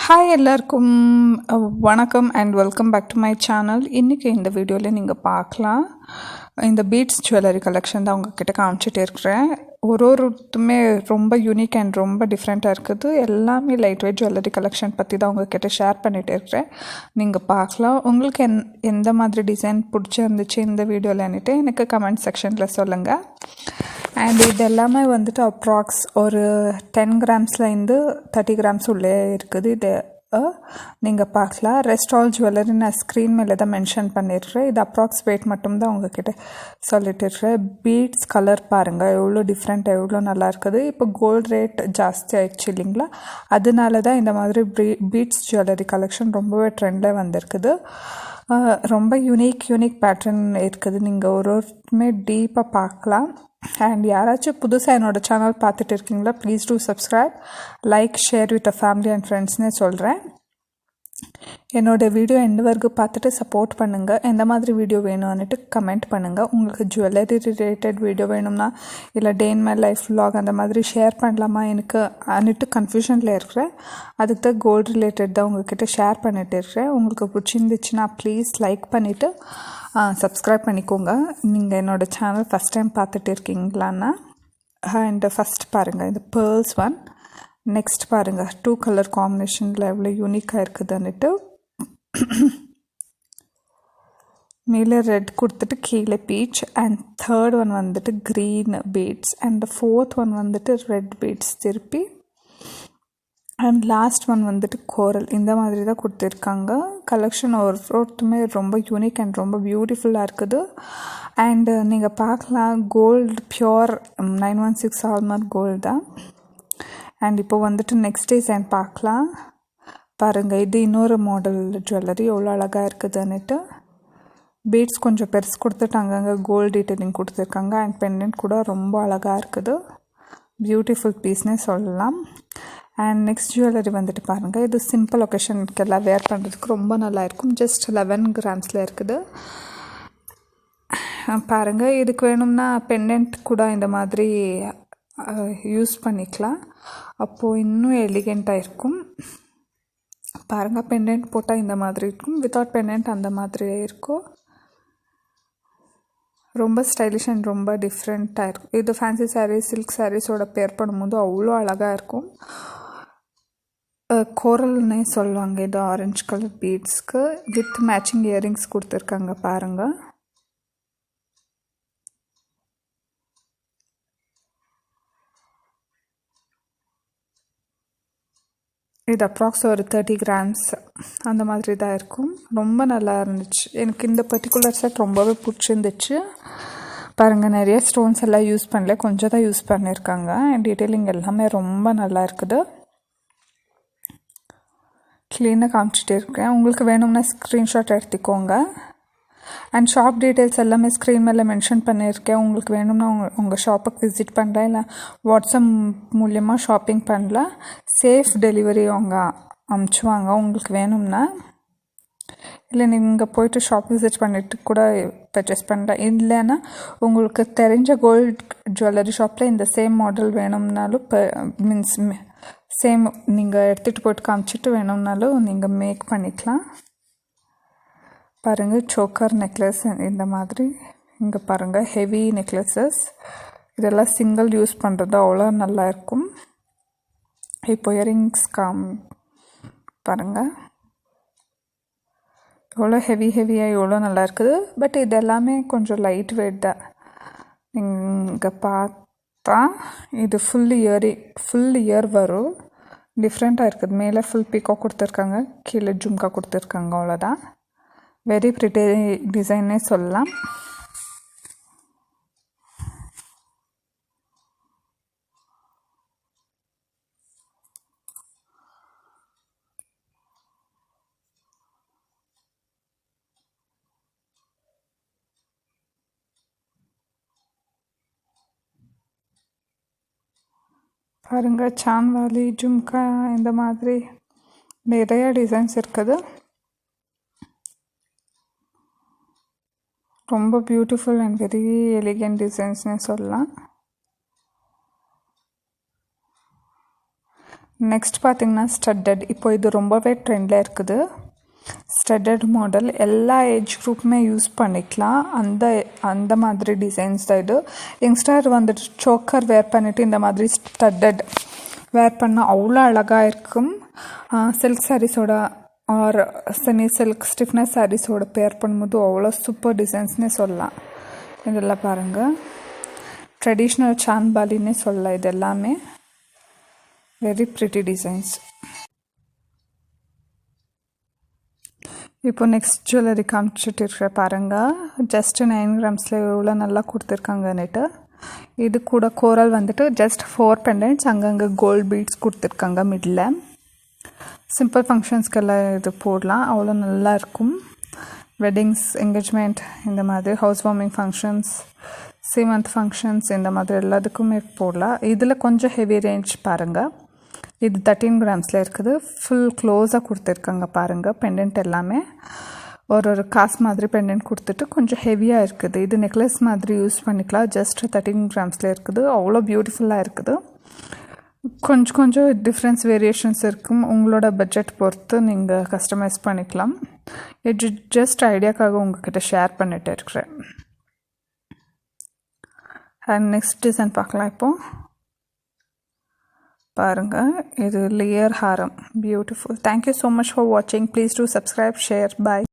Hi எல்லாருக்கும் வணக்கம் and welcome back to my channel. இன்றைக்கி இந்த வீடியோவில் நீங்கள் பார்க்கலாம், இந்த பீட்ஸ் ஜுவல்லரி கலெக்ஷன் தான் உங்ககிட்ட காமிச்சிட்டே இருக்கிறேன். ஒருத்துமே ரொம்ப யூனிக் அண்ட் ரொம்ப டிஃப்ரெண்ட்டாக இருக்குது. எல்லாமே லைட் வெயிட் ஜுவல்லரி கலெக்ஷன் பற்றி தான் உங்ககிட்ட ஷேர் பண்ணிகிட்டே இருக்கிறேன். நீங்கள் பார்க்கலாம். உங்களுக்கு எந்த மாதிரி டிசைன் பிடிச்சிருந்துச்சு இந்த வீடியோவில்னுட்டு எனக்கு கமெண்ட் செக்ஷனில் சொல்லுங்கள். அண்ட் இது எல்லாமே வந்துட்டு அப்ராக்ஸ் ஒரு 10 கிராம்ஸ்லேருந்து 30 கிராம்ஸ் உள்ளே இருக்குது. இது நீங்கள் பார்க்கலாம். ரெஸ்ட் ஆல் ஜுவல்லரி நான் ஸ்க்ரீன் மேலே தான் மென்ஷன் பண்ணிடுறேன். இது அப்ராக்ஸ் வெயிட் மட்டும்தான் உங்ககிட்ட சொல்லிட்டு இருக்கிறேன். பீட்ஸ் கலர் பாருங்கள் எவ்வளோ டிஃப்ரெண்ட், எவ்வளோ நல்லா இருக்குது. இப்போ கோல்டு ரேட் ஜாஸ்தி ஆயிடுச்சு இல்லைங்களா, அதனால தான் இந்த மாதிரி பீட்ஸ் ஜுவல்லரி கலெக்ஷன் ரொம்பவே ட்ரெண்டில் வந்திருக்குது. ரொம்ப யூனிக் பேட்டர்ன் இருக்குது. நீங்கள் ஒருமே டீப்பாக பார்க்கலாம். அண்ட் யாராச்சும் புதுசாக என்னோடய சேனல் பார்த்துட்டு இருக்கீங்களா, please do subscribe, like, share with a family and ஃப்ரெண்ட்ஸ்னே சொல்கிறேன். என்னோடய வீடியோ எண்டு வரைக்கும் பார்த்துட்டு சப்போர்ட் பண்ணுங்கள். எந்த மாதிரி வீடியோ வேணும்னுட்டு கமெண்ட் பண்ணுங்கள். உங்களுக்கு ஜுவல்லரி ரிலேட்டட் வீடியோ வேணும்னா இல்லை டே இன் மை லைஃப் vlog அந்த மாதிரி ஷேர் பண்ணலாமா எனக்கு அன்னிட்டு கன்ஃபியூஷனில் இருக்கிறேன். அதுக்கு தான் கோல்டு ரிலேட்டட் தான் உங்கள்கிட்ட ஷேர் பண்ணிட்டு இருக்கிறேன். உங்களுக்கு பிடிச்சிருந்துச்சுன்னா ப்ளீஸ் லைக் பண்ணிவிட்டு சப்ஸ்கிரைப் பண்ணிக்கோங்க. நீங்கள் என்னோடய சேனல் ஃபஸ்ட் டைம் பார்த்துட்டு இருக்கீங்களான்னா. அண்ட் ஃபஸ்ட் பாருங்கள், இந்த பேர்ல்ஸ் ஒன். நெக்ஸ்ட் பாருங்கள், 2 கலர் காம்பினேஷனில் எவ்வளோ யூனிக்காக இருக்குதுன்னுட்டு. மேலே ரெட் கொடுத்துட்டு கீழே பீச். அண்ட் தேர்ட் ஒன் வந்துட்டு green beads. And fourth one வந்துட்டு ரெட் பீட்ஸ் திருப்பி. அண்ட் லாஸ்ட் ஒன் வந்துட்டு கோரல். இந்த மாதிரி தான் கொடுத்துருக்காங்க. கலெக்ஷன் ஒருத்தருமே ரொம்ப யூனிக் அண்ட் ரொம்ப பியூட்டிஃபுல்லாக இருக்குது. அண்டு நீங்கள் பார்க்கலாம், கோல்டு பியோர் 916 ஹால்மார்க் கோல்டு தான். அண்ட் இப்போ வந்துட்டு நெக்ஸ்ட் டிசைன் பார்க்கலாம். பாருங்கள், இது இன்னொரு மாடல் ஜுவல்லரி எவ்வளோ அழகாக இருக்குதுன்னுட்டு. பீட்ஸ் கொஞ்சம் பெருசு கொடுத்துட்டாங்க, அங்கே கோல்டு டீட்டெயிலிங் கொடுத்துருக்காங்க. அண்ட் பெண்டன்ட் கூட ரொம்ப அழகாக இருக்குது. பியூட்டிஃபுல் பீஸ்னே சொல்லலாம். அண்ட் நெக்ஸ்ட் ஜுவல்லரி வந்துட்டு பாருங்கள், இது சிம்பிள் ஒகேஷனுக்கு எல்லாம் வேர் பண்ணுறதுக்கு ரொம்ப நல்லா இருக்கும். ஜஸ்ட் 11 கிராம்ஸில் இருக்குது. பாருங்கள், இதுக்கு வேணும்னா பெண்டன்ட் கூட இந்த மாதிரி யூஸ் பண்ணிக்கலாம். அப்போது இன்னும் எலிகெண்ட்டாக இருக்கும். பாருங்கள், பெண்டன்ட் போட்டால் இந்த மாதிரி இருக்கும், வித்தவுட் பெண்டன்ட் அந்த மாதிரியே இருக்கும். ரொம்ப ஸ்டைலிஷ் அண்ட் ரொம்ப டிஃப்ரெண்ட்டாக இருக்கும். இது ஃபேன்சி சாரீஸ், சில்க் சாரீஸோட பேர் பண்ணும்போது அவ்வளோ அழகாக இருக்கும். கோரல்னே சொல்லுவாங்க. இது ஆரஞ்சு கலர் பீட்ஸ்க்கு வித் மேட்சிங் இயரிங்ஸ் கொடுத்துருக்காங்க பாருங்கள். இது அப்ராக்ஸ் ஒரு 30 கிராம்ஸ் அந்த மாதிரி தான் இருக்கும். ரொம்ப நல்லா இருந்துச்சு. எனக்கு இந்த பர்டிகுலர் செட் ரொம்பவே பிடிச்சிருந்துச்சு. பாருங்கள், நிறைய ஸ்டோன்ஸ் எல்லாம் யூஸ் பண்ணல, கொஞ்சம் தான் யூஸ் பண்ணியிருக்காங்க. அண்ட் டீட்டெயிலிங் எல்லாமே ரொம்ப நல்லா இருக்குது. க்ளீனாக காமிச்சிட்டே இருக்கேன். உங்களுக்கு வேணும்னா ஸ்க்ரீன்ஷாட் எடுத்துக்கோங்க. அண்ட் ஷாப் டீட்டெயில்ஸ் எல்லாமே ஸ்க்ரீன் மேலே மென்ஷன் பண்ணியிருக்கேன். உங்களுக்கு வேணும்னா உங்கள் ஷாப்புக்கு விசிட் பண்ணலாம், இல்லை வாட்ஸ்அப் மூலியமாக ஷாப்பிங் பண்ணலாம். சேஃப் டெலிவரி அவங்க அமுச்சுவாங்க உங்களுக்கு வேணும்னா. இல்லை நீங்கள் போய்ட்டு ஷாப் விசிட் பண்ணிவிட்டு கூட பர்ச்சேஸ் பண்ணலாம். இல்லைன்னா உங்களுக்கு தெரிஞ்ச கோல்டு ஜுவல்லரி ஷாப்பில் இந்த சேம் மாடல் வேணும்னாலும் மீன்ஸ் சேம் நீங்கள் எடுத்துகிட்டு போய்ட்டு காமிச்சிட்டு வேணும்னாலும் நீங்கள் மேக் பண்ணிக்கலாம். பாருங்கள், சோக்கர் நெக்லஸ் இந்த மாதிரி. இங்கே பாருங்கள், ஹெவி நெக்லஸஸ். இதெல்லாம் சிங்கிள் யூஸ் பண்ணுறது அவ்வளோ நல்லா இருக்கும். இப்போ இயரிங்ஸ் பாருங்கள், எவ்வளோ ஹெவியாக எவ்வளோ நல்லா இருக்குது. பட் இது எல்லாமே கொஞ்சம் லைட் வெயிட் தான். இங்கே பார்த்தா இது ஃபுல் இயர் வரும். டிஃப்ரெண்ட்டாக இருக்குது. மேலே ஃபுல் பீக்கா கொடுத்துருக்காங்க, கீழே ஜும்கா கொடுத்துருக்காங்க. அவ்வளோதான். வெரி ப்ரிட்டி டிசைன்னே சொல்லலாம். பாருங்கள், சான்வாலி, ஜும்கா இந்த மாதிரி நிறைய டிசைன்ஸ் இருக்குது. ரொம்ப பியூட்டிஃபுல் அண்ட் வெரி எலிகென்ட் டிசைன்ஸ்னே சொல்லலாம். நெக்ஸ்ட் பார்த்திங்கன்னா ஸ்டட்டட். இப்போ இது ரொம்பவே ட்ரெண்டில் இருக்குது. ஸ்டட்டட் மாடல் எல்லா ஏஜ் குரூப்புமே யூஸ் பண்ணிக்கலாம். அந்த மாதிரி டிசைன்ஸ் தான் இது. யங்ஸ்டர் வந்துட்டு சோக்கர் வேர் பண்ணிவிட்டு இந்த மாதிரி ஸ்டட்டட் வேர் பண்ணால் அவ்வளோ அழகாக இருக்கும். சில்க் சாரீஸோட ஆர் செமி சில்க் ஸ்டிஃப்னஸ் சாரீஸோட பேர் பண்ணும்போது அவ்வளோ சூப்பர் டிசைன்ஸ்னே சொல்லலாம். இதெல்லாம் பாருங்கள், ட்ரெடிஷ்னல் சான்பாலின்னே சொல்லலாம். இது எல்லாமே வெரி ப்ரிட்டி டிசைன்ஸ். இப்போ நெக்ஸ்ட் ஜுவல்லரி காமிச்சிட்டு இருக்கிற பாருங்கள். ஜஸ்ட் 9 கிராம்ஸில் எவ்வளோ நல்லா கொடுத்துருக்காங்கன்னுட்டு. இது கூட கோரல் வந்துட்டு ஜஸ்ட் 4 பெண்டன்ட்ஸ், அங்கங்கே கோல்ட் பீட்ஸ் கொடுத்துருக்காங்க மிடில். சிம்பிள் ஃபங்க்ஷன்ஸ்க்கெல்லாம் இது போடலாம், அவ்வளோ நல்லா இருக்கும். வெட்டிங்ஸ், என்கேஜ்மெண்ட், இந்த மாதிரி ஹவுஸ் வார்மிங் ஃபங்க்ஷன்ஸ், சீமந்த் ஃபங்க்ஷன்ஸ், இந்த மாதிரி எல்லாத்துக்குமே போடலாம். இதில் கொஞ்சம் ஹெவி ரேஞ்ச் பாருங்கள். இது 13 கிராம்ஸில் இருக்குது. ஃபுல் க்ளோஸாக கொடுத்துருக்காங்க பாருங்கள். பெண்டன்ட் எல்லாமே ஒரு காசு மாதிரி பெண்டன்ட் கொடுத்துட்டு கொஞ்சம் ஹெவியாக இருக்குது. இது நெக்லஸ் மாதிரி யூஸ் பண்ணிக்கலாம். ஜஸ்ட் 13 கிராம்ஸில் இருக்குது. அவ்வளோ பியூட்டிஃபுல்லாக இருக்குது. கொஞ்சம் டிஃப்ரென்ஸ் வேரியேஷன்ஸ் இருக்கும். உங்களோட பட்ஜெட் பொறுத்து நீங்கள் கஸ்டமைஸ் பண்ணிக்கலாம். இது ஜஸ்ட் ஐடியாக்காக உங்ககிட்ட ஷேர் பண்ணிட்டு இருக்கிறேன். அண்ட் நெக்ஸ்ட் டிசைன் பார்க்கலாம். இப்போது பாருங்கள், இது லேயர் ஹாரம், beautiful. Thank you so much for வாட்சிங். Please do subscribe, share, bye.